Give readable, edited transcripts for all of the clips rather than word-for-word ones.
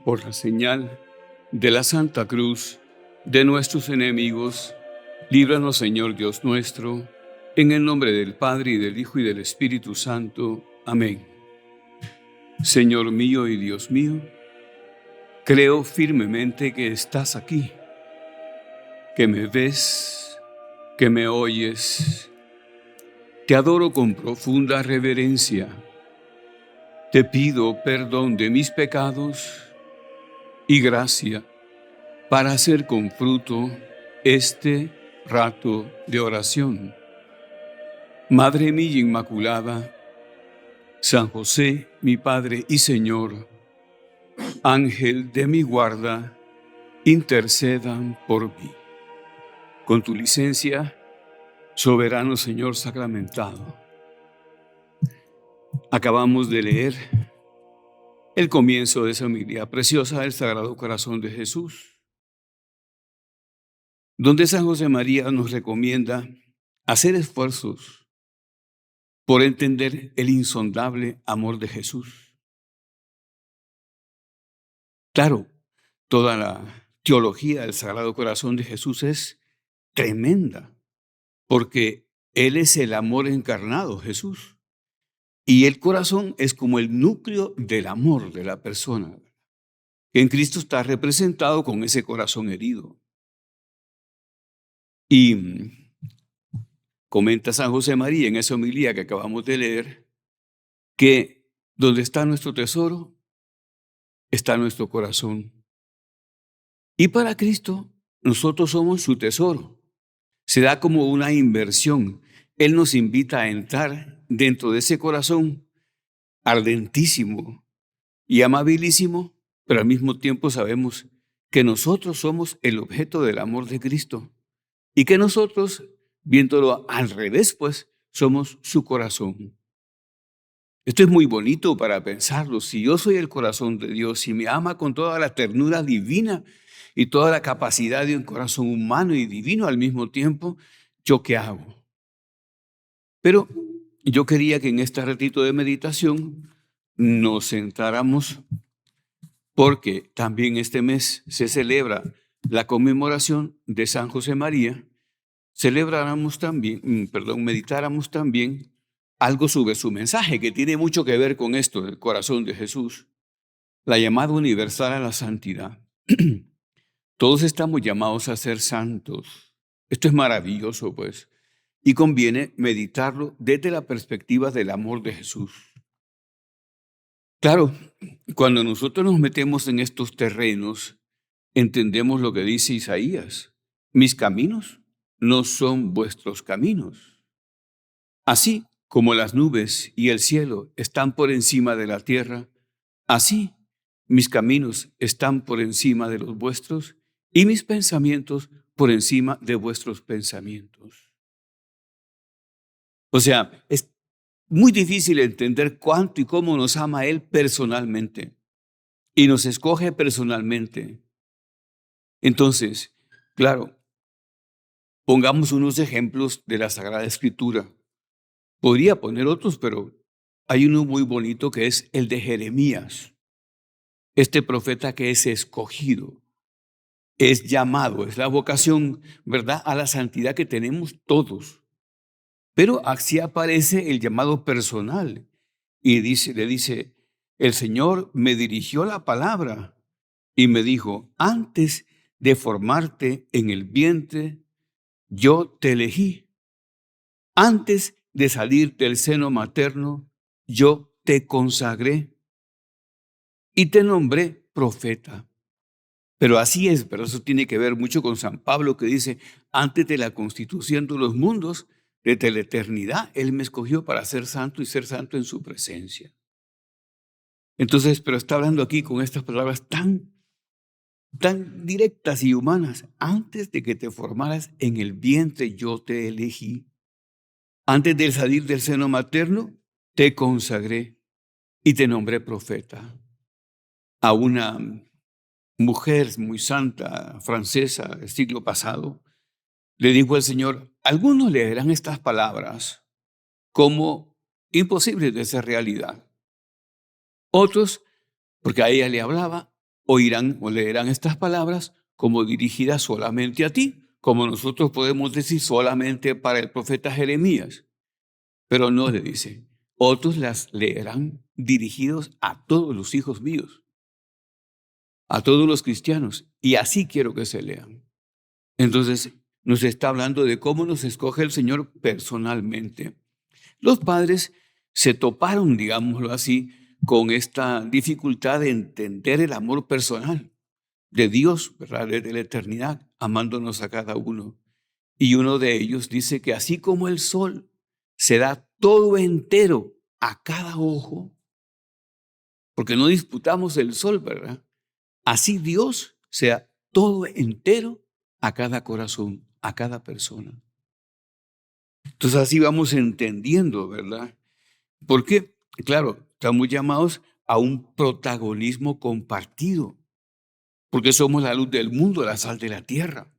Por la señal de la Santa Cruz de nuestros enemigos, líbranos, Señor Dios nuestro, en el nombre del Padre, y del Hijo, y del Espíritu Santo. Amén. Señor mío y Dios mío, creo firmemente que estás aquí, que me ves, que me oyes. Te adoro con profunda reverencia. Te pido perdón de mis pecados y gracia para hacer con fruto este rato de oración. Madre mía Inmaculada, San José, mi Padre y Señor, Ángel de mi guarda, intercedan por mí. Con tu licencia, soberano Señor sacramentado, acabamos de leer el comienzo de esa homilía preciosa del Sagrado Corazón de Jesús, donde San José María nos recomienda hacer esfuerzos por entender el insondable amor de Jesús. Claro, toda la teología del Sagrado Corazón de Jesús es tremenda, porque Él es el amor encarnado, Jesús. Y el corazón es como el núcleo del amor de la persona, que en Cristo está representado con ese corazón herido. Y comenta San José María en esa homilía que acabamos de leer, que donde está nuestro tesoro, está nuestro corazón. Y para Cristo, nosotros somos su tesoro. Se da como una inversión. Él nos invita a entrar dentro de ese corazón ardentísimo y amabilísimo, pero al mismo tiempo sabemos que nosotros somos el objeto del amor de Cristo y que nosotros, viéndolo al revés, pues, somos su corazón. Esto es muy bonito para pensarlo. Si yo soy el corazón de Dios y me ama con toda la ternura divina y toda la capacidad de un corazón humano y divino al mismo tiempo, ¿yo qué hago? Pero yo quería que en este ratito de meditación nos centráramos, porque también este mes se celebra la conmemoración de San José María. Meditáramos también algo sobre su mensaje, que tiene mucho que ver con esto del corazón de Jesús, la llamada universal a la santidad. Todos estamos llamados a ser santos. Esto es maravilloso, pues, y conviene meditarlo desde la perspectiva del amor de Jesús. Claro, cuando nosotros nos metemos en estos terrenos, entendemos lo que dice Isaías: mis caminos no son vuestros caminos. Así como las nubes y el cielo están por encima de la tierra, así mis caminos están por encima de los vuestros y mis pensamientos por encima de vuestros pensamientos. O sea, es muy difícil entender cuánto y cómo nos ama Él personalmente y nos escoge personalmente. Entonces, claro, pongamos unos ejemplos de la Sagrada Escritura. Podría poner otros, pero hay uno muy bonito que es el de Jeremías, este profeta que es escogido, es llamado, es la vocación, ¿verdad?, a la santidad que tenemos todos. Pero así aparece el llamado personal y le dice, el Señor me dirigió la palabra y me dijo, antes de formarte en el vientre, yo te elegí. Antes de salir del seno materno, yo te consagré y te nombré profeta. Pero así es, pero eso tiene que ver mucho con San Pablo, que dice, antes de la constitución de los mundos, desde la eternidad, Él me escogió para ser santo y ser santo en su presencia. Entonces, pero está hablando aquí con estas palabras tan directas y humanas. Antes de que te formaras en el vientre, yo te elegí. Antes de salir del seno materno, te consagré y te nombré profeta. A una mujer muy santa francesa del siglo pasado, le dijo el Señor, algunos leerán estas palabras como imposibles de ser realidad. Otros, porque a ella le hablaba, oirán o leerán estas palabras como dirigidas solamente a ti, como nosotros podemos decir solamente para el profeta Jeremías. Pero no, le dice, otros las leerán dirigidos a todos los hijos míos, a todos los cristianos, y así quiero que se lean. Entonces, nos está hablando de cómo nos escoge el Señor personalmente. Los padres se toparon, digámoslo así, con esta dificultad de entender el amor personal de Dios, ¿verdad? Desde la eternidad, amándonos a cada uno. Y uno de ellos dice que así como el sol se da todo entero a cada ojo, porque no disputamos el sol, ¿verdad? Así Dios sea todo entero a cada corazón, a cada persona. Entonces así vamos entendiendo, ¿verdad? Porque, claro, estamos llamados a un protagonismo compartido, porque somos la luz del mundo, la sal de la tierra.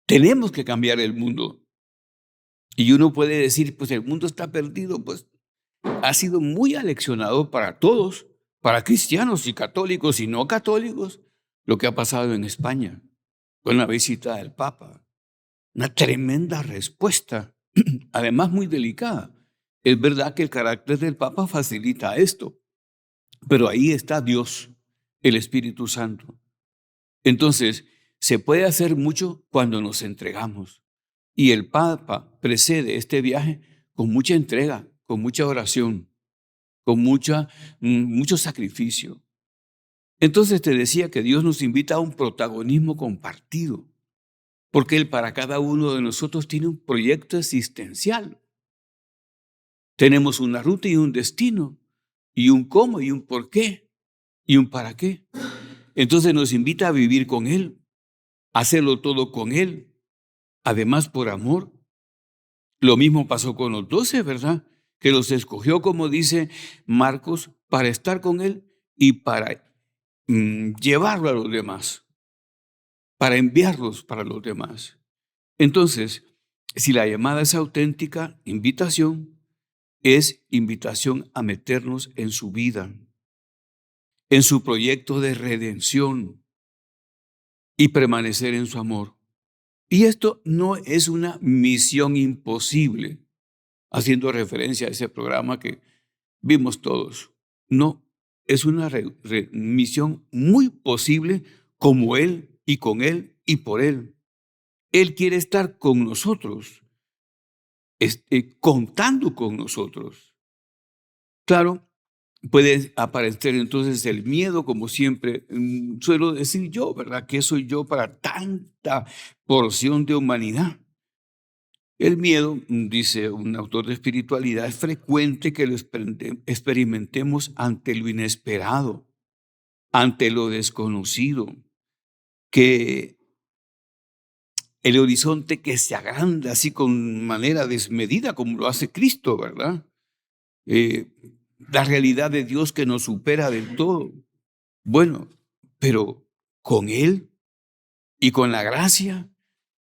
Tenemos que cambiar el mundo. Y uno puede decir, pues el mundo está perdido, pues ha sido muy aleccionado para todos, para cristianos y católicos y no católicos, lo que ha pasado en España con la visita del Papa. Una tremenda respuesta, además muy delicada. Es verdad que el carácter del Papa facilita esto, pero ahí está Dios, el Espíritu Santo. Entonces, se puede hacer mucho cuando nos entregamos. Y el Papa precede este viaje con mucha entrega, con mucha oración, con mucho sacrificio. Entonces te decía que Dios nos invita a un protagonismo compartido, porque Él para cada uno de nosotros tiene un proyecto existencial. Tenemos una ruta y un destino, y un cómo y un por qué, y un para qué. Entonces nos invita a vivir con Él, a hacerlo todo con Él, además por amor. Lo mismo pasó con los 12, ¿verdad? Que los escogió, como dice Marcos, para estar con Él y para llevarlo a los demás, para enviarlos para los demás. Entonces, si la llamada es auténtica, invitación, es invitación a meternos en su vida, en su proyecto de redención y permanecer en su amor. Y esto no es una misión imposible, haciendo referencia a ese programa que vimos todos. No, es una misión muy posible como Él y con Él y por Él. Él quiere estar con nosotros, contando con nosotros. Claro, puede aparecer entonces el miedo, como siempre suelo decir yo, ¿verdad? ¿Qué soy yo para tanta porción de humanidad? El miedo, dice un autor de espiritualidad, es frecuente que lo experimentemos ante lo inesperado, ante lo desconocido, que el horizonte que se agranda así con manera desmedida como lo hace Cristo, ¿verdad? Eh, la realidad de Dios que nos supera del todo. Bueno, pero con Él y con la gracia,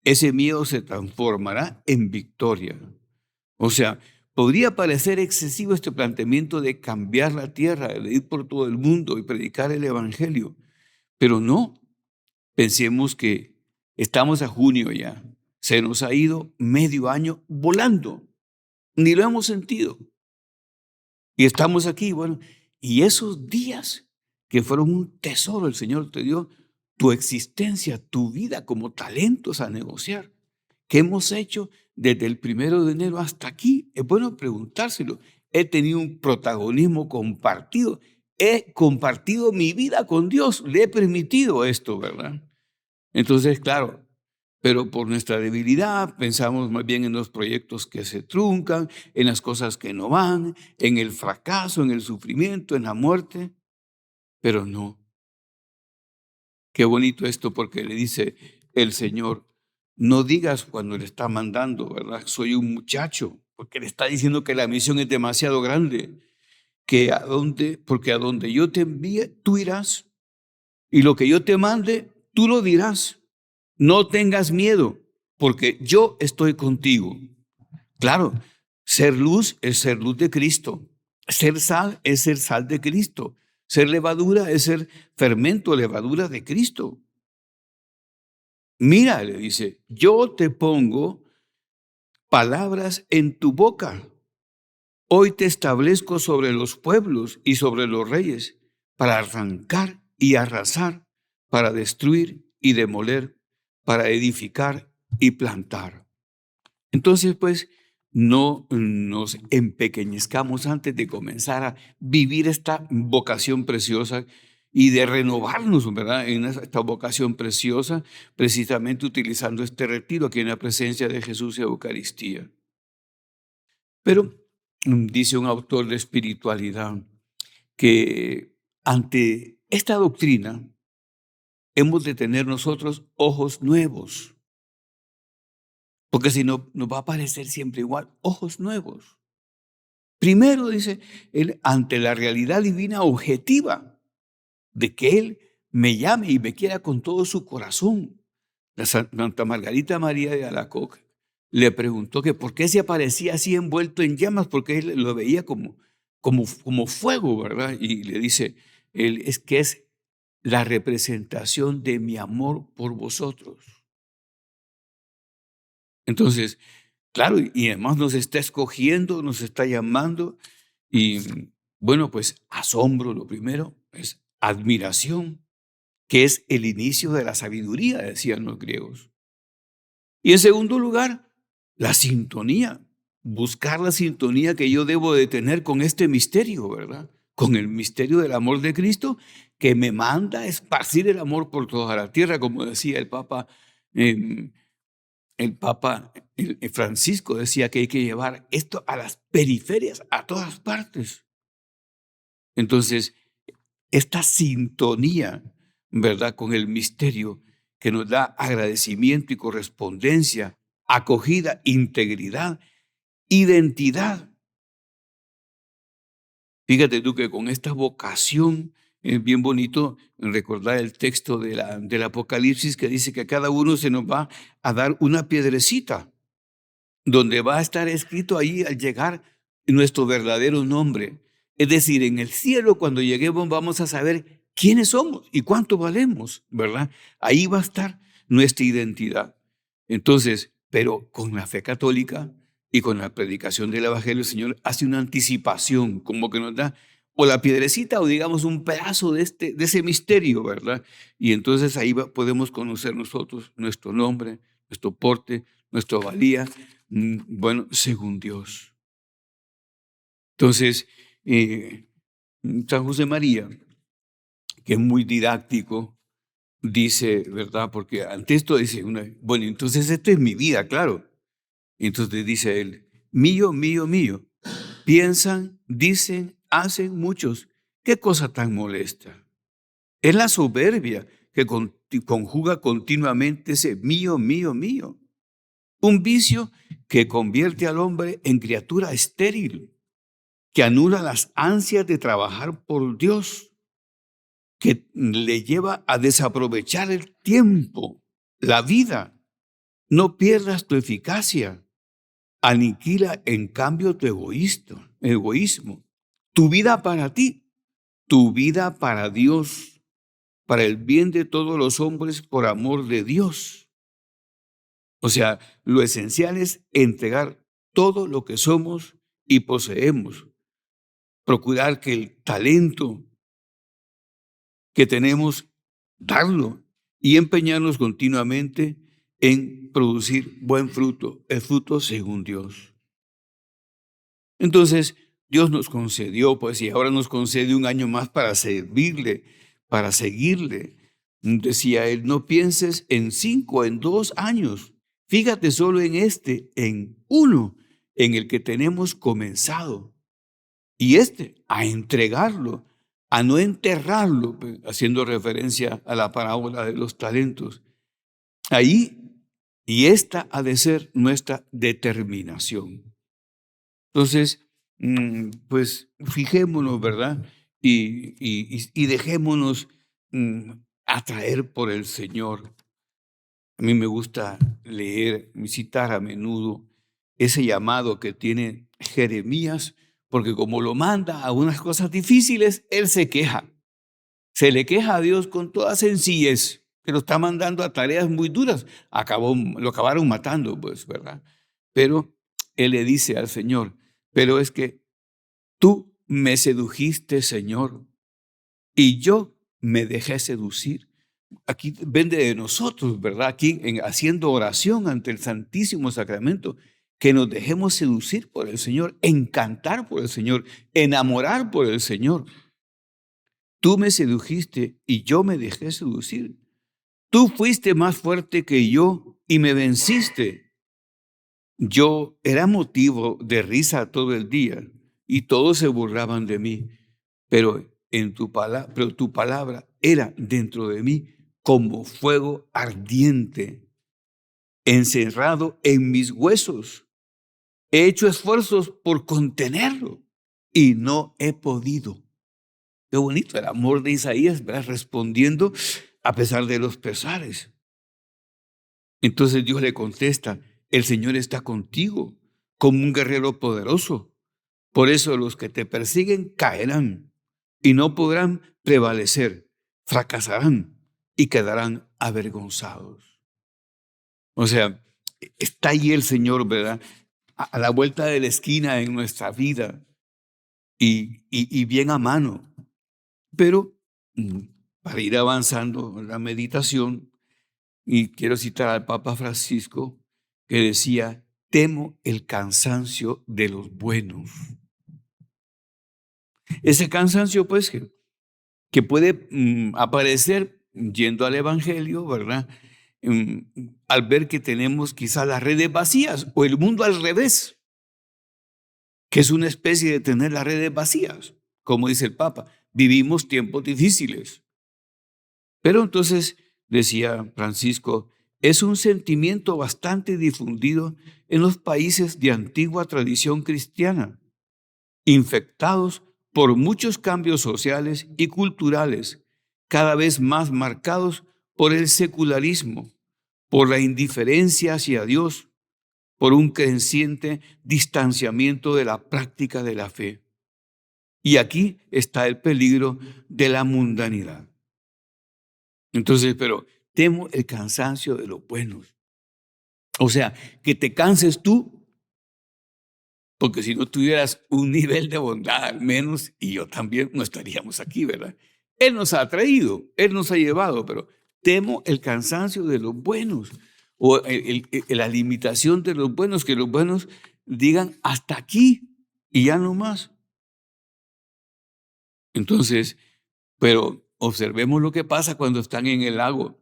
ese miedo se transformará en victoria. O sea, podría parecer excesivo este planteamiento de cambiar la tierra, de ir por todo el mundo y predicar el evangelio, pero no. Pensemos que estamos a junio ya. Se nos ha ido medio año volando. Ni lo hemos sentido. Y estamos aquí, bueno, y esos días que fueron un tesoro, el Señor te dio tu existencia, tu vida como talentos a negociar. ¿Qué hemos hecho desde el 1 de enero hasta aquí? Es bueno preguntárselo. He tenido un protagonismo compartido. He compartido mi vida con Dios. Le he permitido esto, ¿verdad? Entonces, claro, pero por nuestra debilidad pensamos más bien en los proyectos que se truncan, en las cosas que no van, en el fracaso, en el sufrimiento, en la muerte. Pero no. Qué bonito esto porque le dice el Señor, no digas cuando le está mandando, ¿verdad? Soy un muchacho, porque le está diciendo que la misión es demasiado grande, porque a donde yo te envíe, tú irás, y lo que yo te mande, tú lo dirás. No tengas miedo, porque yo estoy contigo. Claro, ser luz es ser luz de Cristo. Ser sal es ser sal de Cristo. Ser levadura es ser fermento, levadura de Cristo. Mira, le dice, yo te pongo palabras en tu boca. Hoy te establezco sobre los pueblos y sobre los reyes para arrancar y arrasar, para destruir y demoler, para edificar y plantar. Entonces, pues, no nos empequeñezcamos antes de comenzar a vivir esta vocación preciosa y de renovarnos, ¿verdad? En esta vocación preciosa, precisamente utilizando este retiro aquí en la presencia de Jesús y Eucaristía. Pero dice un autor de espiritualidad que ante esta doctrina hemos de tener nosotros ojos nuevos, porque si no nos va a parecer siempre igual, ojos nuevos. Primero, dice él, ante la realidad divina objetiva de que Él me llame y me quiera con todo su corazón. La Santa Margarita María de Alacoque le preguntó que por qué se aparecía así envuelto en llamas, porque él lo veía como fuego, ¿verdad? Y le dice, él es que es la representación de mi amor por vosotros. Entonces, claro, y además nos está escogiendo, nos está llamando, y bueno, pues asombro lo primero, es admiración, que es el inicio de la sabiduría, decían los griegos. Y en segundo lugar, la sintonía, buscar la sintonía que yo debo de tener con este misterio, ¿verdad? Con el misterio del amor de Cristo que me manda a esparcir el amor por toda la tierra, como decía eh, el Papa Francisco, decía que hay que llevar esto a las periferias, a todas partes. Entonces, esta sintonía, ¿verdad? Con el misterio que nos da agradecimiento y correspondencia, acogida, integridad, identidad. Fíjate tú que con esta vocación es bien bonito recordar el texto del Apocalipsis que dice que a cada uno se nos va a dar una piedrecita donde va a estar escrito ahí al llegar nuestro verdadero nombre. Es decir, en el cielo cuando lleguemos vamos a saber quiénes somos y cuánto valemos, ¿verdad? Ahí va a estar nuestra identidad. Entonces, pero con la fe católica y con la predicación del Evangelio, el Señor hace una anticipación, como que nos da o la piedrecita o digamos un pedazo de ese misterio, ¿verdad? Y entonces ahí podemos conocer nosotros nuestro nombre, nuestro porte, nuestra valía, bueno, según Dios. Entonces, San José María, que es muy didáctico, dice, ¿verdad? Porque ante esto dice, bueno, entonces esto es mi vida, claro. Entonces dice él, mío, mío, mío. Piensan, dicen, hacen muchos. ¿Qué cosa tan molesta? Es la soberbia que conjuga continuamente ese mío, mío, mío. Un vicio que convierte al hombre en criatura estéril, que anula las ansias de trabajar por Dios, que le lleva a desaprovechar el tiempo, la vida. No pierdas tu eficacia. Aniquila en cambio tu egoísmo. Tu vida para ti, tu vida para Dios, para el bien de todos los hombres por amor de Dios. O sea, lo esencial es entregar todo lo que somos y poseemos. Procurar que el talento que tenemos, darlo y empeñarnos continuamente en producir buen fruto, el fruto según Dios. Entonces, Dios nos concedió, pues, y ahora nos concede un año más para servirle, para seguirle. Decía él, no pienses en 5, en 2 años. Fíjate solo en en uno, en el que tenemos comenzado. Y a entregarlo, a no enterrarlo, pues, haciendo referencia a la parábola de los talentos. Ahí, y esta ha de ser nuestra determinación. Entonces, pues fijémonos, ¿verdad? Y dejémonos atraer por el Señor. A mí me gusta leer, citar a menudo ese llamado que tiene Jeremías, porque como lo manda a unas cosas difíciles, él se queja. Se le queja a Dios con toda sencillez, que lo está mandando a tareas muy duras. Lo acabaron matando, pues, ¿verdad? Pero él le dice al Señor, pero es que tú me sedujiste, Señor, y yo me dejé seducir. Aquí vende de nosotros, ¿verdad? Aquí haciendo oración ante el Santísimo Sacramento, que nos dejemos seducir por el Señor, encantar por el Señor, enamorar por el Señor. Tú me sedujiste y yo me dejé seducir. Tú fuiste más fuerte que yo y me venciste. Yo era motivo de risa todo el día y todos se burlaban de mí, pero tu palabra era dentro de mí como fuego ardiente, encerrado en mis huesos. He hecho esfuerzos por contenerlo y no he podido. Qué bonito el amor de Isaías, ¿verdad? Respondiendo a pesar de los pesares. Entonces Dios le contesta, el Señor está contigo como un guerrero poderoso. Por eso los que te persiguen caerán y no podrán prevalecer, fracasarán y quedarán avergonzados. O sea, está ahí el Señor, ¿verdad? A la vuelta de la esquina en nuestra vida y bien a mano. Pero para ir avanzando en la meditación, y quiero citar al Papa Francisco, que decía, temo el cansancio de los buenos. Ese cansancio, pues, que puede aparecer yendo al Evangelio, ¿verdad? Al ver que tenemos quizás las redes vacías o el mundo al revés, que es una especie de tener las redes vacías, como dice el Papa. Vivimos tiempos difíciles. Pero entonces, decía Francisco, es un sentimiento bastante difundido en los países de antigua tradición cristiana, infectados por muchos cambios sociales y culturales, cada vez más marcados por el secularismo, por la indiferencia hacia Dios, por un creciente distanciamiento de la práctica de la fe. Y aquí está el peligro de la mundanidad. Entonces, pero temo el cansancio de los buenos. O sea, que te canses tú, porque si no tuvieras un nivel de bondad al menos, y yo también, no estaríamos aquí, ¿verdad? Él nos ha traído, Él nos ha llevado, pero temo el cansancio de los buenos, o la limitación de los buenos, que los buenos digan hasta aquí y ya no más. Entonces, pero observemos lo que pasa cuando están en el lago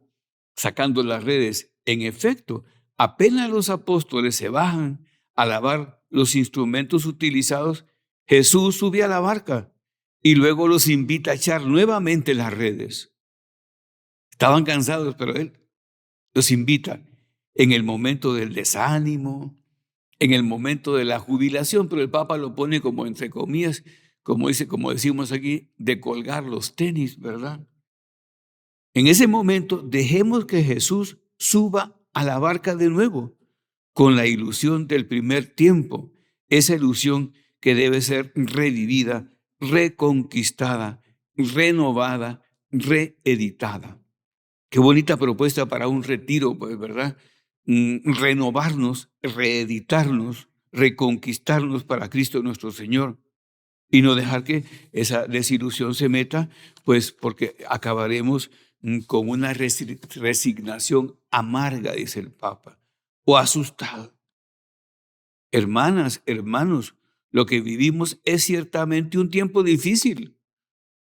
sacando las redes. En efecto, apenas los apóstoles se bajan a lavar los instrumentos utilizados, Jesús sube a la barca y luego los invita a echar nuevamente las redes. Estaban cansados, pero Él los invita en el momento del desánimo, en el momento de la jubilación, pero el Papa lo pone como entre comillas, como decimos aquí, de colgar los tenis, ¿verdad? En ese momento, dejemos que Jesús suba a la barca de nuevo, con la ilusión del primer tiempo, esa ilusión que debe ser revivida, reconquistada, renovada, reeditada. Qué bonita propuesta para un retiro, pues, ¿verdad? Renovarnos, reeditarnos, reconquistarnos para Cristo nuestro Señor y no dejar que esa desilusión se meta, pues porque acabaremos con una resignación amarga, dice el Papa, o asustado. Hermanas, hermanos, lo que vivimos es ciertamente un tiempo difícil.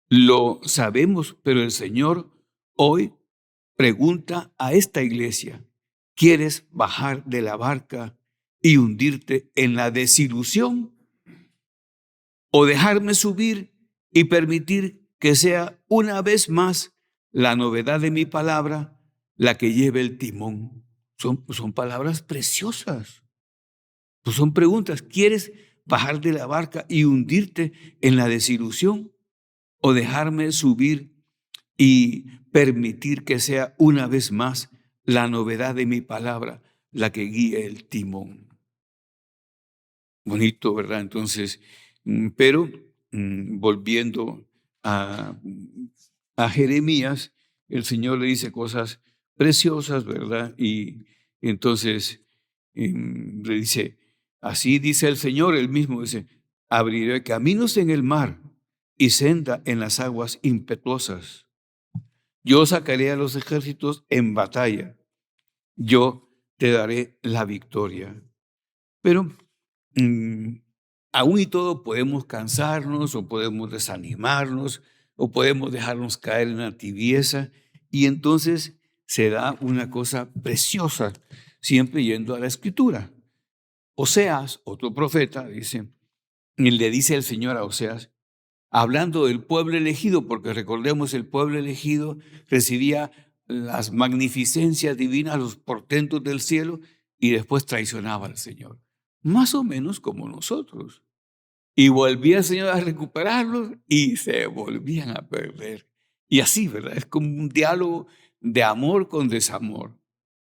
Lo sabemos, pero el Señor hoy pregunta a esta iglesia, ¿quieres bajar de la barca y hundirte en la desilusión? ¿O dejarme subir y permitir que sea una vez más la novedad de mi palabra la que lleve el timón? Son palabras preciosas. Pues son preguntas. ¿Quieres bajar de la barca y hundirte en la desilusión? ¿O dejarme subir y permitir que sea una vez más la novedad de mi palabra la que guíe el timón? Bonito, ¿verdad? Entonces, pero volviendo a a Jeremías, el Señor le dice cosas preciosas, ¿verdad? Y entonces le dice, así dice el Señor, él mismo dice, abriré caminos en el mar y senda en las aguas impetuosas. Yo sacaré a los ejércitos en batalla. Yo te daré la victoria. Pero mm, aún y todo podemos cansarnos o podemos desanimarnos o podemos dejarnos caer en la tibieza y entonces se da una cosa preciosa, siempre yendo a la escritura. Oseas, otro profeta, dice, y le dice el Señor a Oseas, hablando del pueblo elegido, porque recordemos, el pueblo elegido recibía las magnificencias divinas, los portentos del cielo, y después traicionaba al Señor. Más o menos como nosotros. Y volvía el Señor a recuperarlos y se volvían a perder. Y así, ¿verdad? Es como un diálogo de amor con desamor.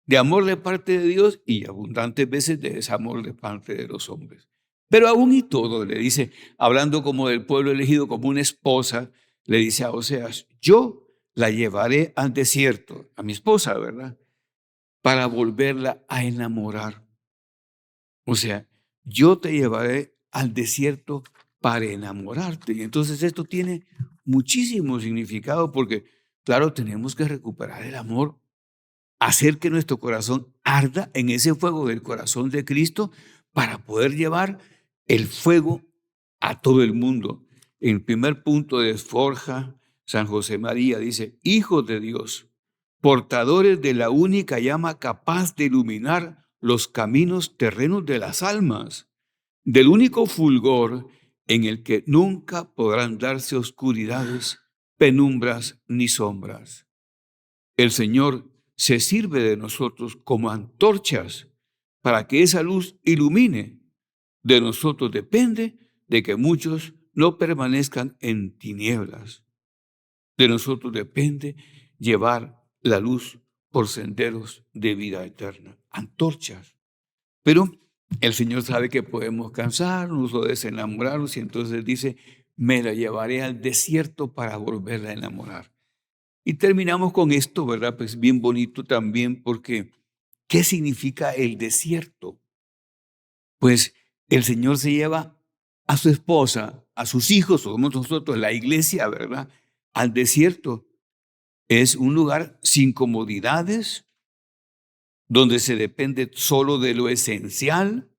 De amor de parte de Dios y abundantes veces de desamor de parte de los hombres. Pero aún y todo, le dice, hablando como del pueblo elegido, como una esposa, le dice a Oseas, yo la llevaré al desierto, a mi esposa, ¿verdad? Para volverla a enamorar. O sea, yo te llevaré al desierto para enamorarte. Y entonces esto tiene muchísimo significado porque, claro, tenemos que recuperar el amor, hacer que nuestro corazón arda en ese fuego del corazón de Cristo para poder llevar el fuego a todo el mundo. En el primer punto de Forja, San José María dice, hijos de Dios, portadores de la única llama capaz de iluminar los caminos terrenos de las almas, del único fulgor en el que nunca podrán darse oscuridades, penumbras ni sombras. El Señor se sirve de nosotros como antorchas para que esa luz ilumine. De nosotros depende de que muchos no permanezcan en tinieblas. De nosotros depende llevar la luz por senderos de vida eterna, antorchas. Pero el Señor sabe que podemos cansarnos o desenamorarnos y entonces dice, me la llevaré al desierto para volverla a enamorar. Y terminamos con esto, ¿verdad? Pues bien bonito también porque ¿qué significa el desierto? Pues el Señor se lleva a su esposa, a sus hijos, somos nosotros, la iglesia, ¿verdad? Al desierto. Es un lugar sin comodidades, donde se depende solo de lo esencial.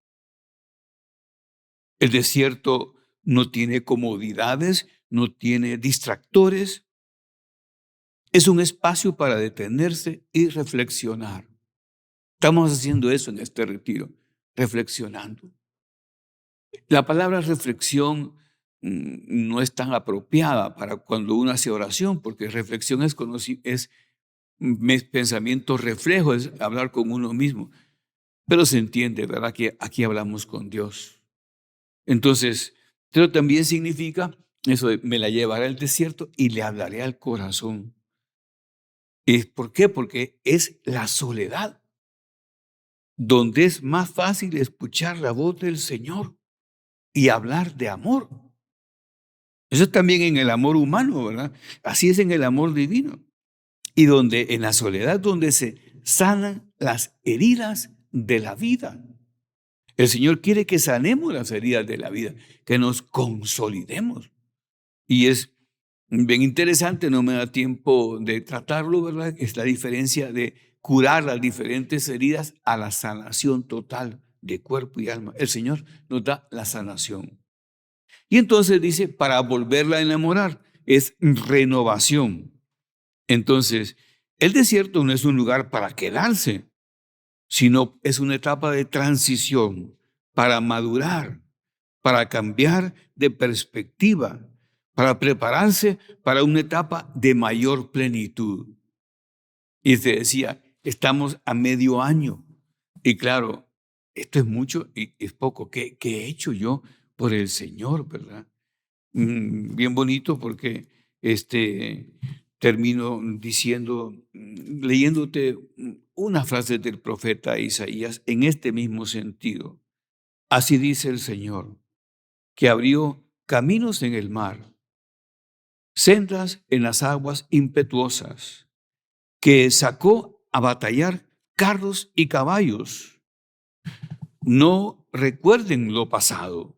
El desierto no tiene comodidades, no tiene distractores. Es un espacio para detenerse y reflexionar. Estamos haciendo eso en este retiro, reflexionando. La palabra reflexión no es tan apropiada para cuando uno hace oración, porque reflexión es pensamiento reflejo, es hablar con uno mismo. Pero se entiende, ¿verdad? Que aquí hablamos con Dios. Entonces, pero también significa eso de me la llevaré al desierto y le hablaré al corazón. ¿Y por qué? Porque es la soledad donde es más fácil escuchar la voz del Señor y hablar de amor. Eso es también en el amor humano, ¿verdad? Así es en el amor divino. Y donde en la soledad, donde se sanan las heridas de la vida. El Señor quiere que sanemos las heridas de la vida, que nos consolidemos. Y es bien interesante, no me da tiempo de tratarlo, ¿verdad? Es la diferencia de curar las diferentes heridas a la sanación total de cuerpo y alma. El Señor nos da la sanación. Y entonces dice, para volverla a enamorar, es renovación. Entonces, el desierto no es un lugar para quedarse, sino es una etapa de transición para madurar, para cambiar de perspectiva, para prepararse para una etapa de mayor plenitud. Y se decía, estamos a medio año. Y claro, esto es mucho y es poco. ¿Qué he hecho yo por el Señor, verdad? Bien bonito porque termino diciendo, leyéndote una frase del profeta Isaías en este mismo sentido. Así dice el Señor, que abrió caminos en el mar sendas en las aguas impetuosas, que sacó a batallar carros y caballos. No recuerden lo pasado.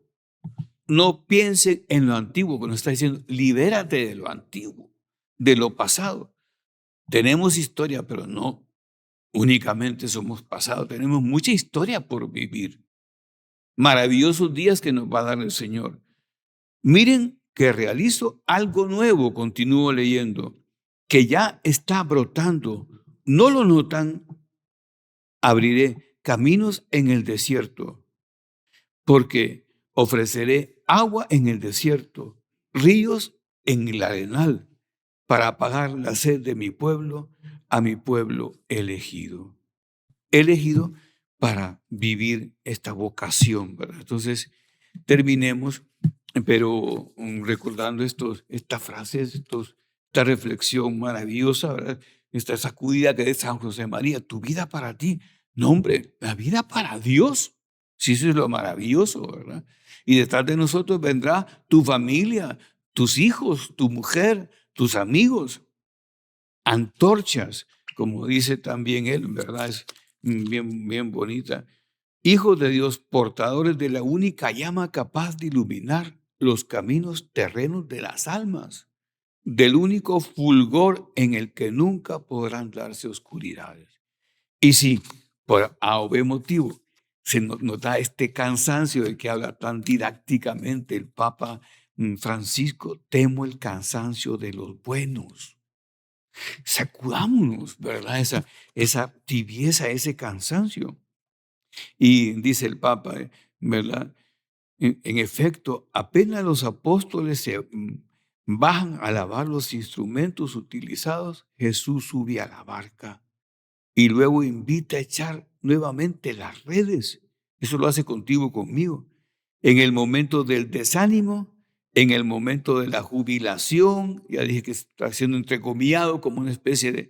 No piensen en lo antiguo, que nos está diciendo, libérate de lo antiguo, de lo pasado. Tenemos historia, pero no únicamente somos pasado, tenemos mucha historia por vivir. Maravillosos días que nos va a dar el Señor. Miren que realizo algo nuevo, continúo leyendo, que ya está brotando. ¿No lo notan? Abriré caminos en el desierto, porque ofreceré agua en el desierto, ríos en el arenal, para apagar la sed de mi pueblo, a mi pueblo elegido. Elegido para vivir esta vocación, ¿verdad? Entonces, terminemos, pero recordando estas frases, esta reflexión maravillosa, ¿verdad? Esta sacudida que es San José María, tu vida para ti. No, hombre, la vida para Dios. Sí, eso es lo maravilloso, ¿verdad? Y detrás de nosotros vendrá tu familia, tus hijos, tu mujer, tus amigos, antorchas, como dice también él, ¿verdad? Es bien, bien bonita. Hijos de Dios, portadores de la única llama capaz de iluminar los caminos terrenos de las almas, del único fulgor en el que nunca podrán darse oscuridades. Y si por A o B motivo se nos da este cansancio de que habla tan didácticamente el Papa Francisco, temo el cansancio de los buenos. Sacudámonos, ¿verdad? Esa tibieza, ese cansancio. Y dice el Papa, ¿verdad? En efecto, apenas los apóstoles se bajan a lavar los instrumentos utilizados, Jesús sube a la barca y luego invita a echar nuevamente las redes. Eso lo hace contigo, conmigo. En el momento del desánimo, en el momento de la jubilación, ya dije que está siendo entrecomillado como una especie de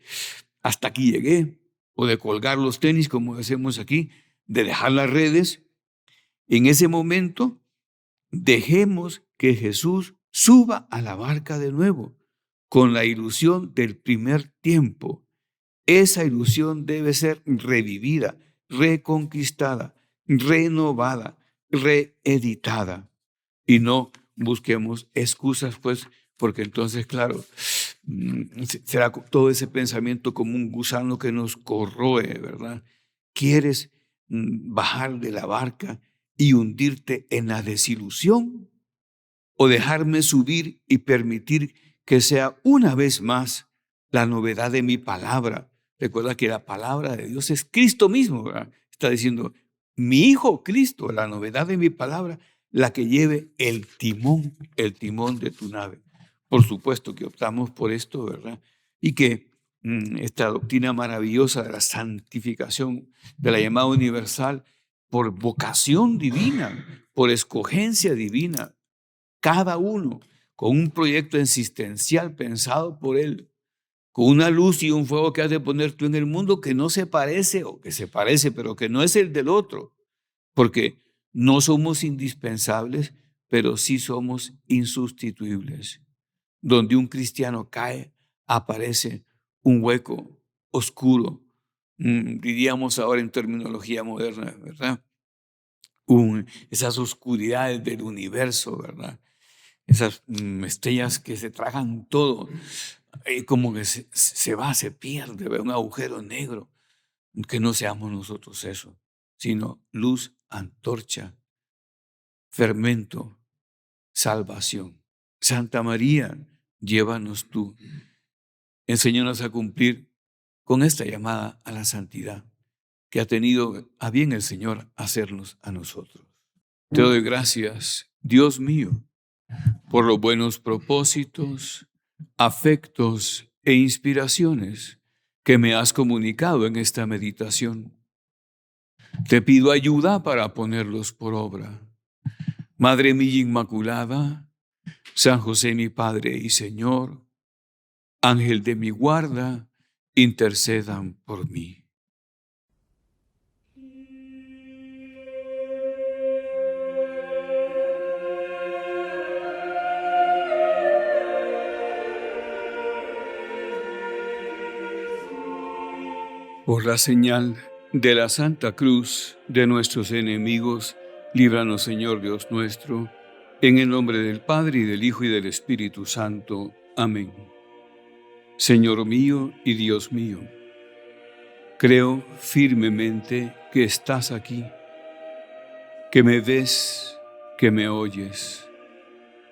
hasta aquí llegué, o de colgar los tenis, como decimos aquí, de dejar las redes. En ese momento, dejemos que Jesús suba a la barca de nuevo, con la ilusión del primer tiempo. Esa ilusión debe ser revivida, reconquistada, renovada, reeditada. Y no busquemos excusas, pues, porque entonces, claro, será todo ese pensamiento como un gusano que nos corroe, ¿verdad? ¿Quieres bajar de la barca y hundirte en la desilusión? ¿O dejarme subir y permitir que sea una vez más la novedad de mi palabra? Recuerda que la palabra de Dios es Cristo mismo, ¿verdad? Está diciendo, mi Hijo Cristo, la novedad de mi palabra, la que lleve el timón de tu nave. Por supuesto que optamos por esto, ¿verdad? Y que esta doctrina maravillosa de la santificación, de la llamada universal, por vocación divina, por escogencia divina, cada uno con un proyecto existencial pensado por Él, con una luz y un fuego que has de poner tú en el mundo que no se parece o que se parece, pero que no es el del otro, porque no somos indispensables, pero sí somos insustituibles. Donde un cristiano cae, aparece un hueco oscuro, diríamos ahora en terminología moderna, ¿verdad? Esas oscuridades del universo, ¿verdad? Esas estrellas que se tragan todo, como que se pierde, ve un agujero negro. Que no seamos nosotros eso, sino luz, antorcha, fermento, salvación. Santa María, llévanos tú. Enséñanos a cumplir con esta llamada a la santidad que ha tenido a bien el Señor hacernos a nosotros. Te doy gracias, Dios mío, por los buenos propósitos, afectos e inspiraciones que me has comunicado en esta meditación. Te pido ayuda para ponerlos por obra. Madre mía Inmaculada, San José mi Padre y Señor, Ángel de mi guarda, intercedan por mí. Por la señal de la Santa Cruz de nuestros enemigos, líbranos, Señor Dios nuestro, en el nombre del Padre, y del Hijo, y del Espíritu Santo. Amén. Señor mío y Dios mío, creo firmemente que estás aquí, que me ves, que me oyes.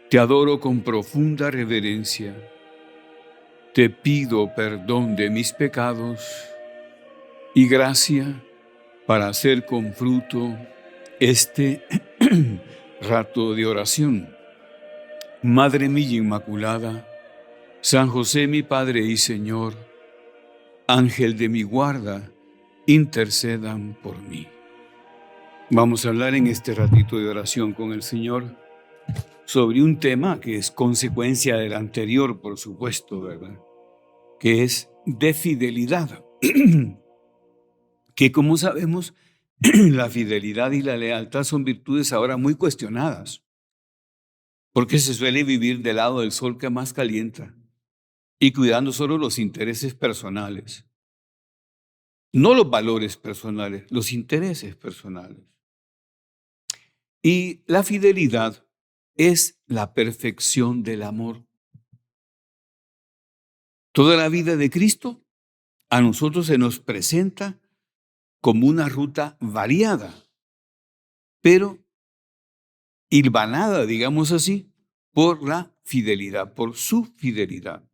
Te adoro con profunda reverencia. Te pido perdón de mis pecados y gracia para hacer con fruto este rato de oración. Madre mía Inmaculada, San José mi Padre y Señor, Ángel de mi guarda, intercedan por mí. Vamos a hablar en este ratito de oración con el Señor sobre un tema que es consecuencia del anterior, por supuesto, ¿verdad? Que es de fidelidad. Que, como sabemos, la fidelidad y la lealtad son virtudes ahora muy cuestionadas, porque se suele vivir del lado del sol que más calienta y cuidando solo los intereses personales, no los valores personales, los intereses personales. Y la fidelidad es la perfección del amor. Toda la vida de Cristo a nosotros se nos presenta como una ruta variada, pero hilvanada, digamos así, por la fidelidad, por su fidelidad.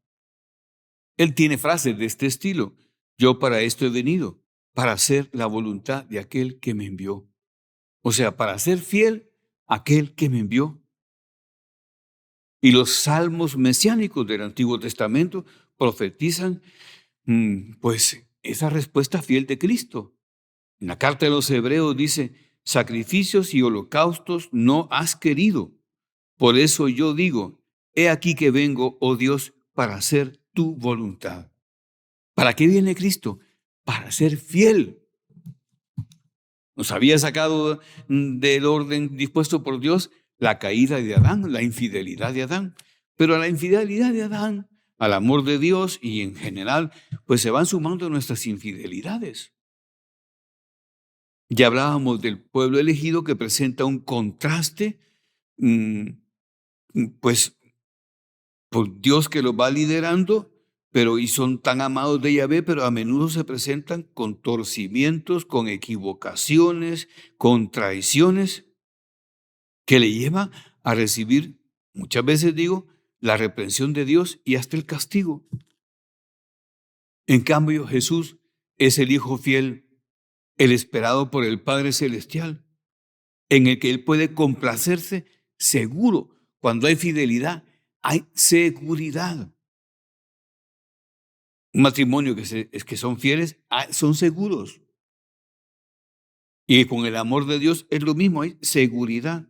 Él tiene frases de este estilo: yo para esto he venido, para hacer la voluntad de aquel que me envió. O sea, para ser fiel a aquel que me envió. Y los salmos mesiánicos del Antiguo Testamento profetizan, pues, esa respuesta fiel de Cristo. En la carta de los Hebreos dice: sacrificios y holocaustos no has querido. Por eso yo digo: he aquí que vengo, oh Dios, para hacer tu voluntad. ¿Para qué viene Cristo? Para ser fiel. Nos había sacado del orden dispuesto por Dios la caída de Adán, la infidelidad de Adán. Pero a la infidelidad de Adán, al amor de Dios y en general, pues se van sumando nuestras infidelidades. Ya hablábamos del pueblo elegido, que presenta un contraste, pues por Dios que los va liderando, y son tan amados de Yahvé, pero a menudo se presentan con torcimientos, con equivocaciones, con traiciones, que le llevan a recibir, muchas veces digo, la reprensión de Dios y hasta el castigo. En cambio, Jesús es el Hijo fiel, el esperado por el Padre Celestial, en el que Él puede complacerse seguro. Cuando hay fidelidad, hay seguridad. Un matrimonio que son fieles, son seguros. Y con el amor de Dios es lo mismo, hay seguridad.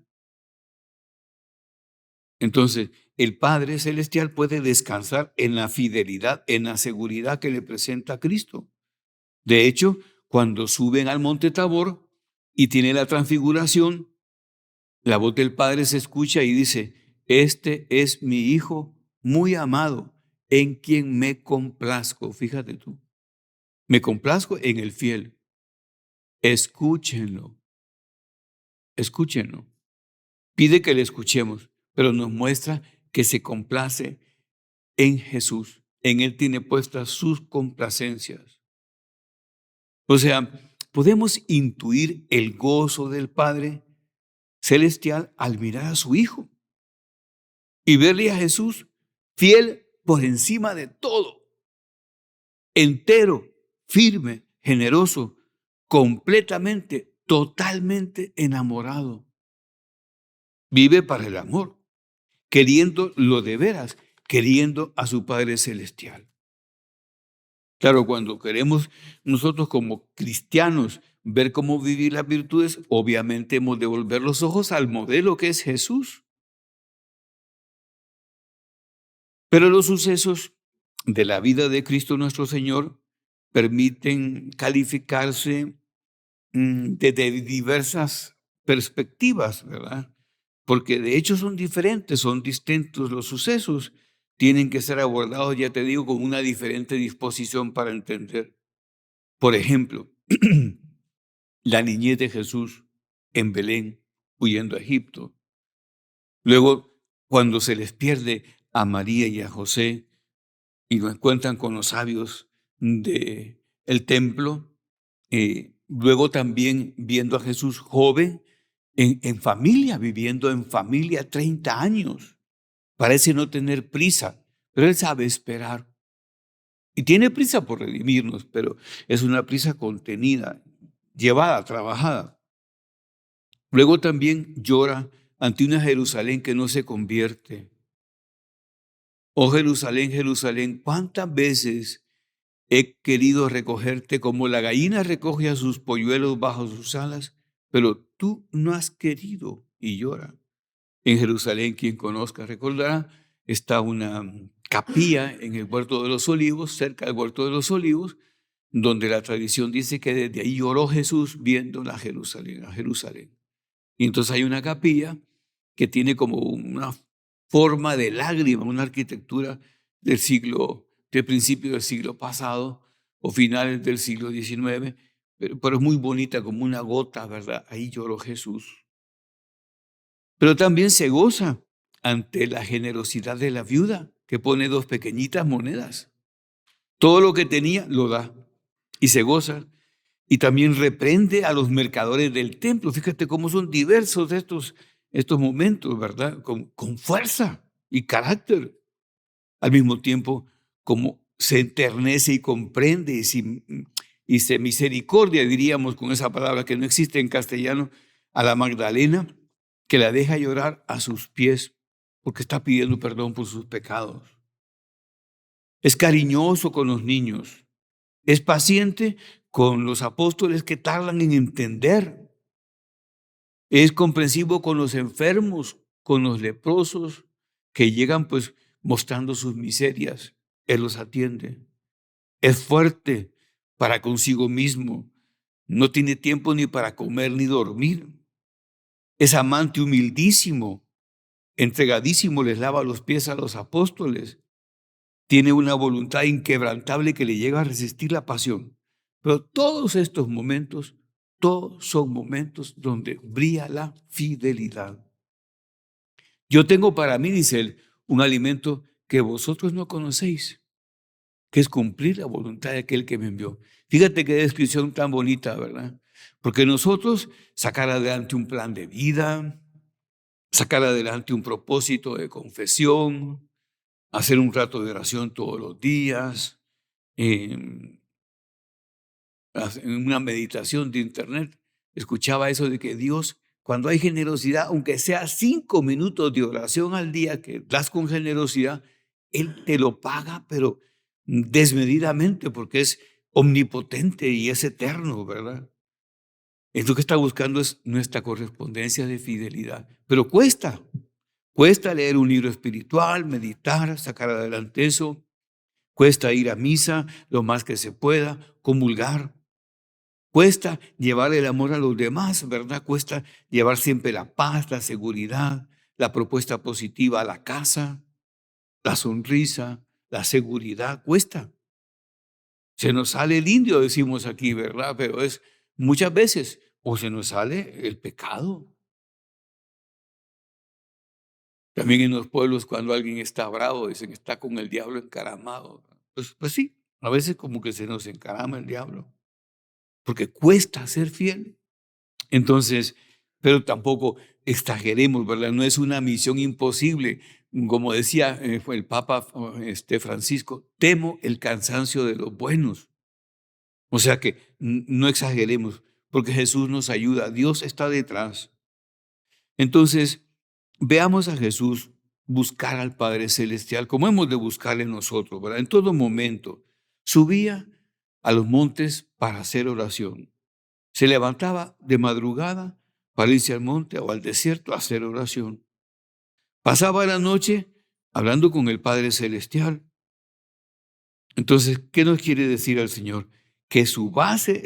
Entonces, el Padre Celestial puede descansar en la fidelidad, en la seguridad que le presenta a Cristo. De hecho, cuando suben al monte Tabor y tiene la transfiguración, la voz del Padre se escucha y dice: este es mi Hijo muy amado, en quien me complazco. Fíjate tú, me complazco en el fiel. Escúchenlo, escúchenlo. Pide que le escuchemos, pero nos muestra que se complace en Jesús. En Él tiene puestas sus complacencias. O sea, podemos intuir el gozo del Padre Celestial al mirar a su Hijo y verle a Jesús fiel por encima de todo, entero, firme, generoso, completamente, totalmente enamorado. Vive para el amor, queriendo lo de veras, queriendo a su Padre Celestial. Claro, cuando queremos nosotros como cristianos ver cómo vivir las virtudes, obviamente hemos de volver los ojos al modelo que es Jesús. Pero los sucesos de la vida de Cristo nuestro Señor permiten calificarse desde diversas perspectivas, ¿verdad? Porque de hecho son diferentes, son distintos los sucesos. Tienen que ser abordados, ya te digo, con una diferente disposición para entender. Por ejemplo, la niñez de Jesús en Belén, huyendo a Egipto. Luego, cuando se les pierde a María y a José y lo encuentran con los sabios del templo, luego también viendo a Jesús joven en familia, viviendo en familia 30 años. Parece no tener prisa, pero Él sabe esperar. Y tiene prisa por redimirnos, pero es una prisa contenida, llevada, trabajada. Luego también llora ante una Jerusalén que no se convierte. Oh Jerusalén, Jerusalén, ¿cuántas veces he querido recogerte como la gallina recoge a sus polluelos bajo sus alas? Pero tú no has querido y llora. En Jerusalén, quien conozca recordará, está una capilla en el Huerto de los Olivos, cerca del Huerto de los Olivos, donde la tradición dice que desde ahí lloró Jesús viendo a Jerusalén. Y entonces hay una capilla que tiene como una forma de lágrima, una arquitectura del principio del siglo pasado o finales del siglo XIX, pero es muy bonita, como una gota, ¿verdad? Ahí lloró Jesús. Pero también se goza ante la generosidad de la viuda, que pone 2 pequeñitas monedas. Todo lo que tenía lo da y se goza. Y también reprende a los mercadores del templo. Fíjate cómo son diversos estos momentos, ¿verdad? Con fuerza y carácter. Al mismo tiempo, como se enternece y comprende y se misericordia, diríamos con esa palabra que no existe en castellano, a la Magdalena, que la deja llorar a sus pies porque está pidiendo perdón por sus pecados. Es cariñoso con los niños. Es paciente con los apóstoles que tardan en entender. Es comprensivo con los enfermos, con los leprosos que llegan pues mostrando sus miserias. Él los atiende. Es fuerte para consigo mismo. No tiene tiempo ni para comer ni dormir. Es amante humildísimo, entregadísimo, les lava los pies a los apóstoles. Tiene una voluntad inquebrantable que le llega a resistir la pasión. Pero todos son momentos donde brilla la fidelidad. Yo tengo para mí, dice él, un alimento que vosotros no conocéis, que es cumplir la voluntad de aquel que me envió. Fíjate qué descripción tan bonita, ¿verdad? Porque nosotros sacar adelante un plan de vida, sacar adelante un propósito de confesión, hacer un rato de oración todos los días, en una meditación de internet, escuchaba eso de que Dios, cuando hay generosidad, aunque sea 5 minutos de oración al día que das con generosidad, Él te lo paga, pero desmedidamente, porque es omnipotente y es eterno, ¿verdad? Es lo que está buscando es nuestra correspondencia de fidelidad. Pero cuesta leer un libro espiritual, meditar, sacar adelante eso. Cuesta ir a misa lo más que se pueda, comulgar. Cuesta llevar el amor a los demás, ¿verdad? Cuesta llevar siempre la paz, la seguridad, la propuesta positiva a la casa, la sonrisa, la seguridad. Cuesta. Se nos sale el indio, decimos aquí, ¿verdad? Pero es muchas veces, o se nos sale el pecado. También en los pueblos, cuando alguien está bravo, dicen está con el diablo encaramado. Pues sí, a veces como que se nos encarama el diablo, porque cuesta ser fiel. Entonces, pero tampoco exageremos, ¿verdad? No es una misión imposible. Como decía fue el Papa Francisco, temo el cansancio de los buenos. O sea que no exageremos, porque Jesús nos ayuda, Dios está detrás. Entonces, veamos a Jesús buscar al Padre Celestial, como hemos de buscarle nosotros, ¿verdad? En todo momento, subía a los montes para hacer oración. Se levantaba de madrugada para irse al monte o al desierto a hacer oración. Pasaba la noche hablando con el Padre Celestial. Entonces, ¿qué nos quiere decir el Señor? Que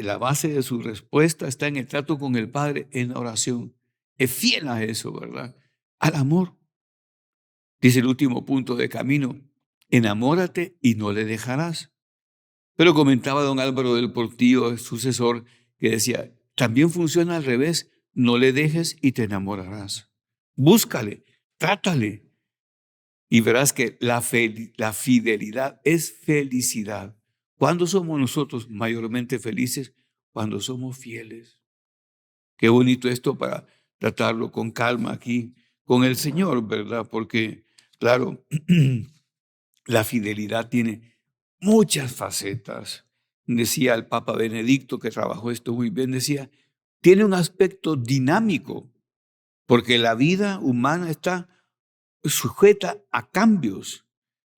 la base de su respuesta está en el trato con el Padre en la oración. Es fiel a eso, ¿verdad? Al amor. Dice el último punto de camino, enamórate y no le dejarás. Pero comentaba don Álvaro del Portillo, el sucesor, que decía, también funciona al revés, no le dejes y te enamorarás. Búscale, trátale y verás que la fidelidad es felicidad. ¿Cuándo somos nosotros mayormente felices? Cuando somos fieles. Qué bonito esto para tratarlo con calma aquí, con el Señor, ¿verdad? Porque, claro, la fidelidad tiene muchas facetas. Decía el Papa Benedicto, que trabajó esto muy bien, decía, tiene un aspecto dinámico, porque la vida humana está sujeta a cambios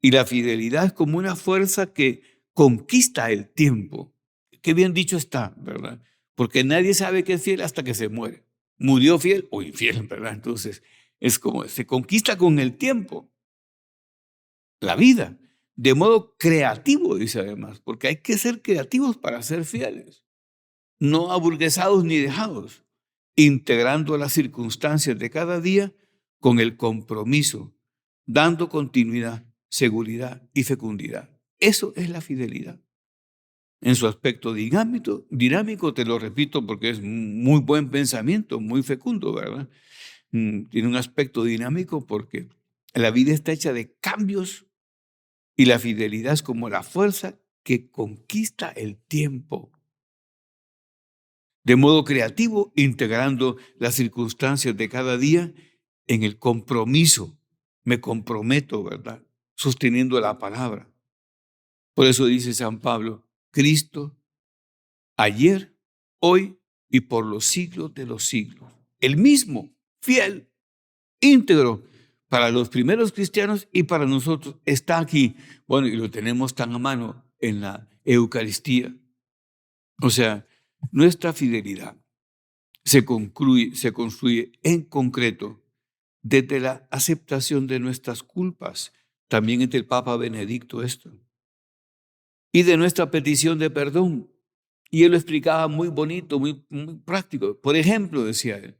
y la fidelidad es como una fuerza que conquista el tiempo. Qué bien dicho está, ¿verdad? Porque nadie sabe que es fiel hasta que se muere. Murió fiel o infiel, ¿verdad? Entonces, es como se conquista con el tiempo la vida, de modo creativo, dice además, porque hay que ser creativos para ser fieles, no aburguesados ni dejados, integrando las circunstancias de cada día con el compromiso, dando continuidad, seguridad y fecundidad. Eso es la fidelidad. En su aspecto dinámico, te lo repito porque es muy buen pensamiento, muy fecundo, ¿verdad? Tiene un aspecto dinámico porque la vida está hecha de cambios y la fidelidad es como la fuerza que conquista el tiempo. De modo creativo, integrando las circunstancias de cada día en el compromiso. Me comprometo, ¿verdad? Sosteniendo la palabra. Por eso dice San Pablo, Cristo, ayer, hoy y por los siglos de los siglos. El mismo, fiel, íntegro, para los primeros cristianos y para nosotros, está aquí. Bueno, y lo tenemos tan a mano en la Eucaristía. O sea, nuestra fidelidad se construye en concreto desde la aceptación de nuestras culpas, también entre el Papa Benedicto esto, y de nuestra petición de perdón. Y él lo explicaba muy bonito, muy práctico. Por ejemplo, decía él,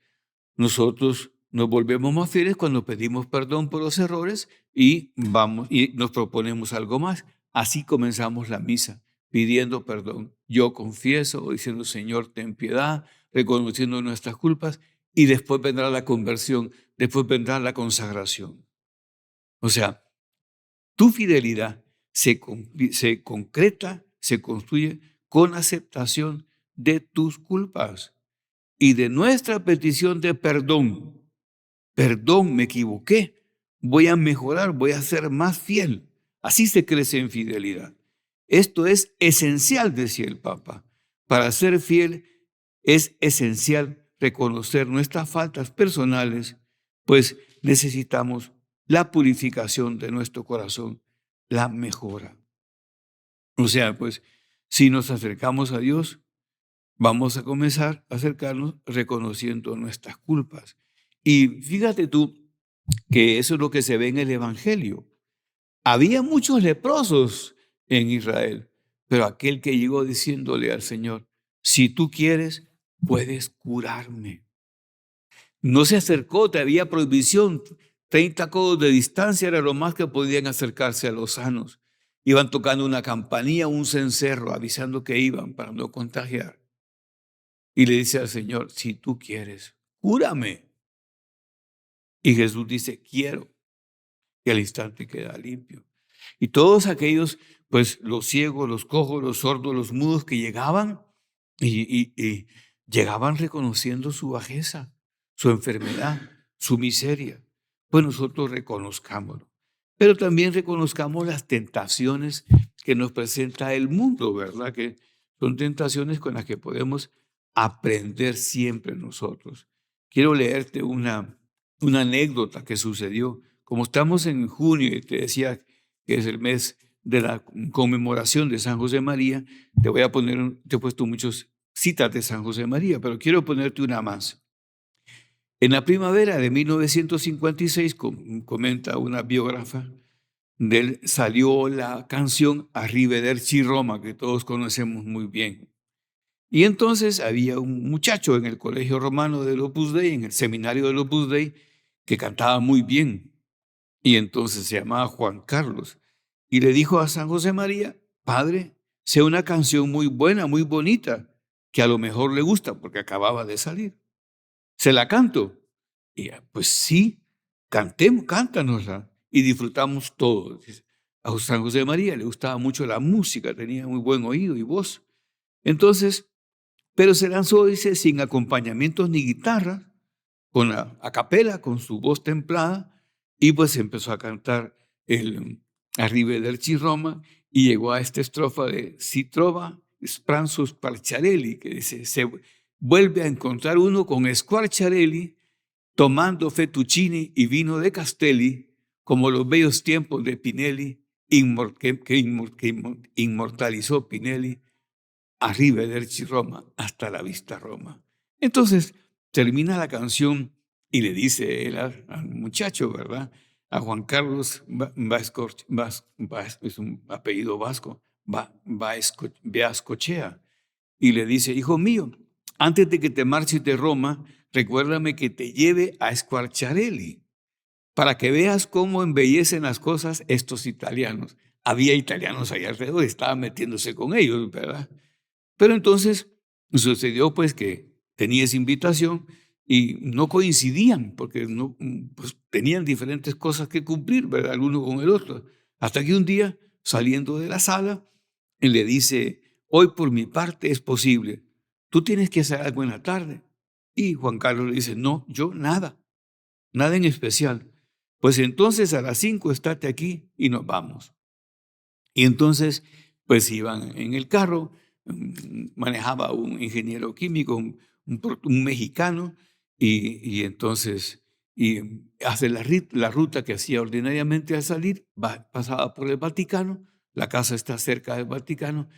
nosotros nos volvemos más fieles cuando pedimos perdón por los errores y vamos y nos proponemos algo más. Así comenzamos la misa, pidiendo perdón. Yo confieso, diciendo, Señor, ten piedad, reconociendo nuestras culpas, y después vendrá la conversión, después vendrá la consagración. O sea, tu fidelidad se concreta, se construye con aceptación de tus culpas y de nuestra petición de perdón. Perdón, me equivoqué. Voy a mejorar, voy a ser más fiel. Así se crece en fidelidad. Esto es esencial, decía el Papa. Para ser fiel es esencial reconocer nuestras faltas personales, pues necesitamos la purificación de nuestro corazón, la mejora. O sea, pues si nos acercamos a Dios, vamos a comenzar a acercarnos reconociendo nuestras culpas. Y fíjate tú que eso es lo que se ve en el Evangelio. Había muchos leprosos en Israel, pero aquel que llegó diciéndole al Señor, si tú quieres, puedes curarme. No se acercó, te había prohibición. 30 codos de distancia era lo más que podían acercarse a los sanos. Iban tocando una campanilla, un cencerro, avisando que iban para no contagiar. Y le dice al Señor, si tú quieres, cúrame. Y Jesús dice, quiero. Y al instante queda limpio. Y todos aquellos, pues los ciegos, los cojos, los sordos, los mudos que llegaban y llegaban reconociendo su bajeza, su enfermedad, su miseria. Pues nosotros reconozcámoslo. Pero también reconozcamos las tentaciones que nos presenta el mundo, ¿verdad? Que son tentaciones con las que podemos aprender siempre nosotros. Quiero leerte una anécdota que sucedió. Como estamos en junio y te decía que es el mes de la conmemoración de San José María, te he puesto muchas citas de San José María, pero quiero ponerte una más. En la primavera de 1956, comenta una biógrafa de él, salió la canción Arrivederci Roma, que todos conocemos muy bien. Y entonces había un muchacho en el colegio romano del Opus Dei, en el seminario del Opus Dei, que cantaba muy bien. Y entonces se llamaba Juan Carlos. Y le dijo a San José María, Padre, sea una canción muy buena, muy bonita, que a lo mejor le gusta porque acababa de salir. ¿Se la canto? Y ella, pues sí, cantemos, cántanosla y disfrutamos todos. Dice, a San José María le gustaba mucho la música, tenía muy buen oído y voz. Entonces, pero se lanzó, dice, sin acompañamientos ni guitarra, con la a capela, con su voz templada, y pues empezó a cantar el Arrivederci Roma y llegó a esta estrofa de Si trova Spranzo Squarciarelli, que dice, se vuelve a encontrar uno con Squarciarelli tomando fettuccini y vino de Castelli, como los bellos tiempos de Pinelli, que inmortalizó Pinelli, Arrivederci Roma, hasta la vista Roma. Entonces termina la canción y le dice él al muchacho, ¿verdad? A Juan Carlos es un apellido vasco, Beascochea, y le dice, hijo mío, antes de que te marches de Roma, recuérdame que te lleve a Squarciarelli, para que veas cómo embellecen las cosas estos italianos. Había italianos ahí alrededor, estaba metiéndose con ellos, ¿verdad? Pero entonces sucedió pues que tenía esa invitación y no coincidían porque no, pues, tenían diferentes cosas que cumplir, ¿verdad? El uno con el otro. Hasta que un día, saliendo de la sala, él le dice, hoy por mi parte es posible, tú tienes que hacer algo en la tarde. Y Juan Carlos le dice, no, yo nada, nada en especial. Pues entonces a las 5 estate aquí y nos vamos. Y entonces, pues iban en el carro, manejaba un ingeniero químico, un mexicano, y entonces hace la ruta que hacía ordinariamente al salir, pasaba por el Vaticano, la casa está cerca del Vaticano,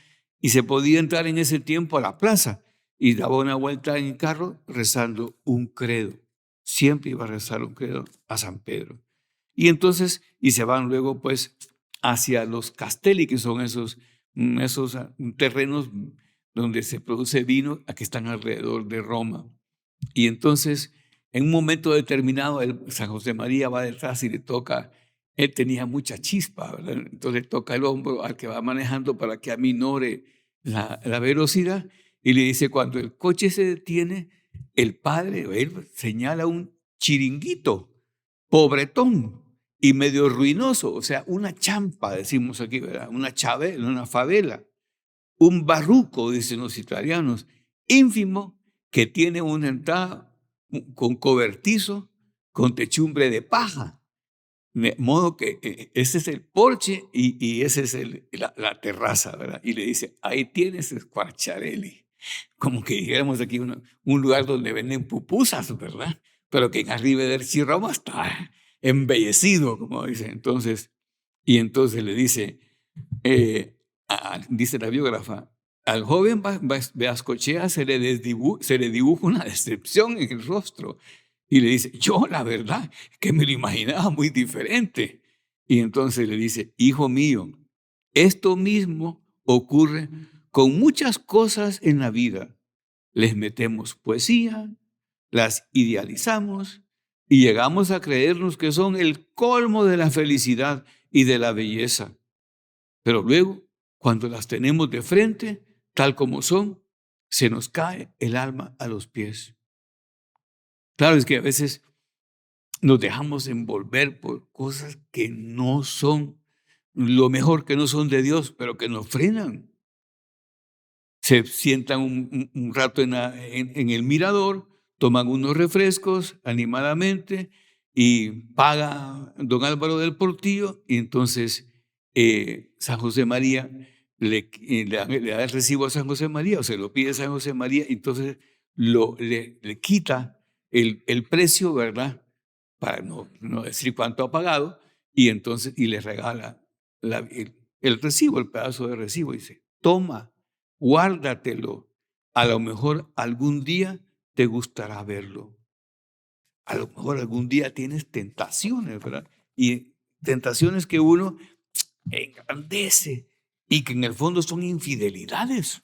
y se podía entrar en ese tiempo a la plaza y daba una vuelta en el carro rezando un credo. Siempre iba a rezar un credo a San Pedro. Y entonces, y se van luego pues hacia los castelli, que son esos terrenos donde se produce vino, que están alrededor de Roma. Y entonces, en un momento determinado, San José María va detrás y le toca, él tenía mucha chispa, ¿verdad? Entonces toca el hombro al que va manejando para que aminore la velocidad y le dice, cuando el coche se detiene, el padre, él señala un chiringuito, pobretón y medio ruinoso, o sea, una champa, decimos aquí, ¿verdad? Una chavela, una favela, un barruco, dicen los italianos, ínfimo, que tiene una entrada con cobertizo, con techumbre de paja. De modo que ese es el porche y ese es la terraza, ¿verdad? Y le dice, ahí tienes Squarciarelli. Como que dijéramos aquí un lugar donde venden pupusas, ¿verdad? Pero que en Arrivederci Roma está embellecido, como dice. Entonces, y entonces le dice, dice la biógrafa, al joven Beascochea se le dibuja una decepción en el rostro y le dice, yo la verdad que me lo imaginaba muy diferente. Y entonces le dice, hijo mío, esto mismo ocurre con muchas cosas en la vida. Les metemos poesía, las idealizamos y llegamos a creernos que son el colmo de la felicidad y de la belleza. Pero luego, cuando las tenemos de frente, tal como son, se nos cae el alma a los pies. Claro, es que a veces nos dejamos envolver por cosas que no son lo mejor, que no son de Dios, pero que nos frenan. Se sientan un rato en el mirador, toman unos refrescos animadamente y paga don Álvaro del Portillo y entonces San José María le da el recibo a San José María o se lo pide a San José María y entonces le quita el precio, ¿verdad? Para no decir cuánto ha pagado y entonces y le regala el recibo, el pedazo de recibo y dice, toma, guárdatelo. A lo mejor algún día te gustará verlo. A lo mejor algún día tienes tentaciones, ¿verdad? Y tentaciones que uno engrandece y que en el fondo son infidelidades,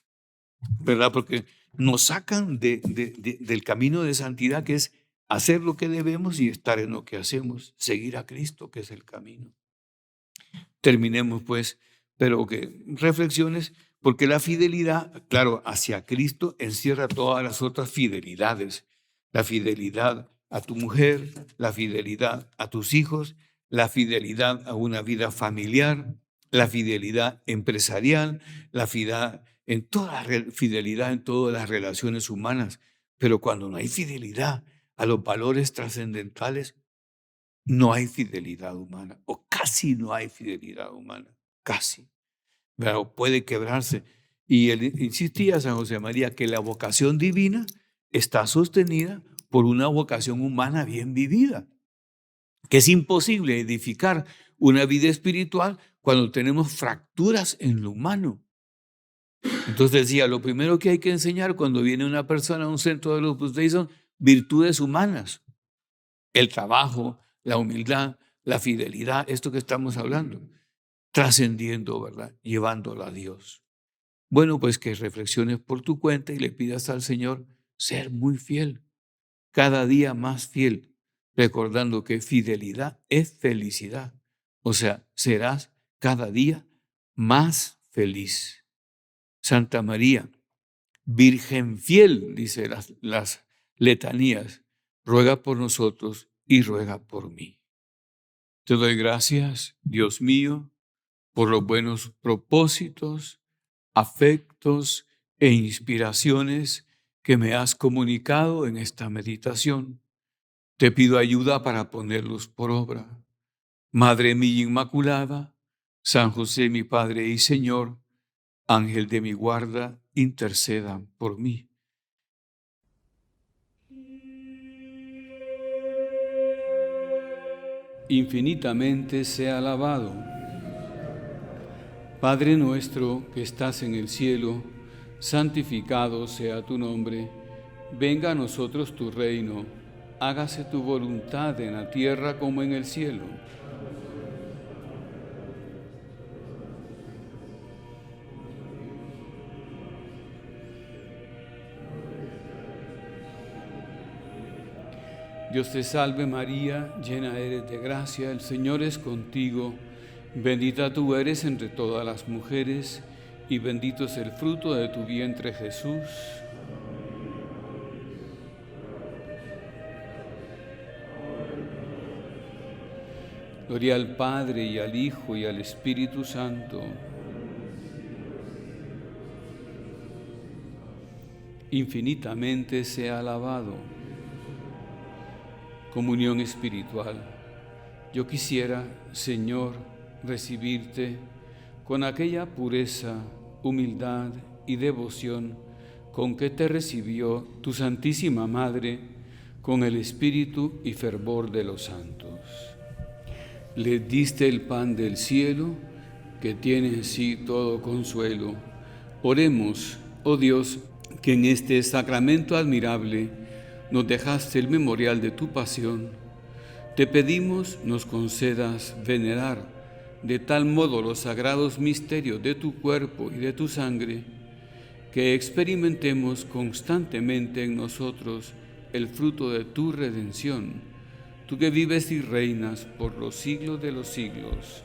¿verdad? Porque nos sacan del camino de santidad que es hacer lo que debemos y estar en lo que hacemos, seguir a Cristo, que es el camino. Terminemos pues, pero que reflexiones Porque la fidelidad, claro, hacia Cristo encierra todas las otras fidelidades. La fidelidad a tu mujer, la fidelidad a tus hijos, la fidelidad a una vida familiar, la fidelidad empresarial, la fidelidad en todas las relaciones humanas. Pero cuando no hay fidelidad a los valores trascendentales, no hay fidelidad humana, o casi no hay fidelidad humana, casi. Pero puede quebrarse. Y él insistía, San José María, que la vocación divina está sostenida por una vocación humana bien vivida, que es imposible edificar una vida espiritual cuando tenemos fracturas en lo humano. Entonces decía, lo primero que hay que enseñar cuando viene una persona a un centro de los Dei son virtudes humanas, el trabajo, la humildad, la fidelidad, esto que estamos hablando, trascendiendo, ¿verdad? Llevándola a Dios. Bueno, pues que reflexiones por tu cuenta y le pidas al Señor ser muy fiel, cada día más fiel, recordando que fidelidad es felicidad. O sea, serás cada día más feliz. Santa María, Virgen fiel, dice las letanías, ruega por nosotros y ruega por mí. Te doy gracias, Dios mío, por los buenos propósitos, afectos e inspiraciones que me has comunicado en esta meditación. Te pido ayuda para ponerlos por obra. Madre mía Inmaculada, San José mi Padre y Señor, Ángel de mi guarda, intercedan por mí. Infinitamente sea alabado. Padre nuestro que estás en el cielo, santificado sea tu nombre. Venga a nosotros tu reino. Hágase tu voluntad en la tierra como en el cielo. Dios te salve María, llena eres de gracia, el Señor es contigo. Bendita tú eres entre todas las mujeres, y bendito es el fruto de tu vientre Jesús. Gloria al Padre, y al Hijo, y al Espíritu Santo. Infinitamente sea alabado. Comunión espiritual. Yo quisiera, Señor, recibirte con aquella pureza, humildad y devoción con que te recibió tu Santísima Madre, con el espíritu y fervor de los santos. Le diste el pan del cielo, que tiene en sí todo consuelo. Oremos, oh Dios, que en este sacramento admirable nos dejaste el memorial de tu pasión. Te pedimos nos concedas venerar de tal modo los sagrados misterios de tu cuerpo y de tu sangre, que experimentemos constantemente en nosotros el fruto de tu redención, tú que vives y reinas por los siglos de los siglos.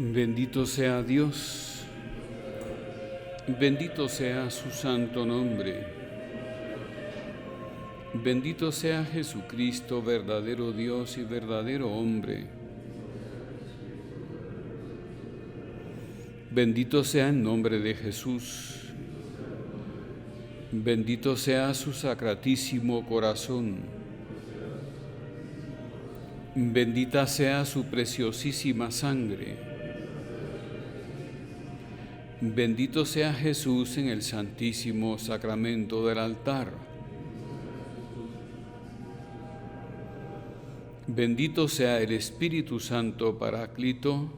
Bendito sea Dios, bendito sea su santo nombre. Bendito sea Jesucristo, verdadero Dios y verdadero hombre. Bendito sea el nombre de Jesús. Bendito sea su sacratísimo corazón. Bendita sea su preciosísima sangre. Bendito sea Jesús en el santísimo sacramento del altar. Bendito sea el Espíritu Santo Paráclito.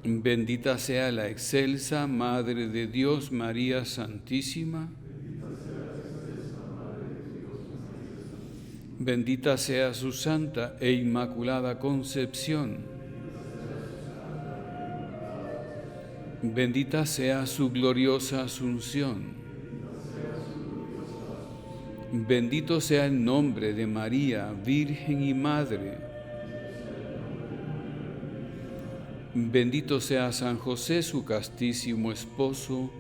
Bendita sea la excelsa Madre de Dios, María Santísima. Bendita sea su santa e inmaculada concepción. Bendita sea su gloriosa asunción. Bendito sea el nombre de María, Virgen y Madre. Bendito sea San José, su castísimo esposo.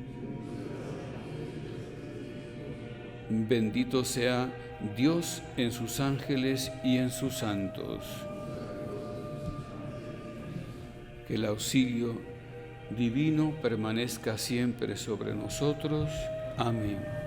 Bendito sea Dios en sus ángeles y en sus santos. Que el auxilio divino permanezca siempre sobre nosotros. Amén.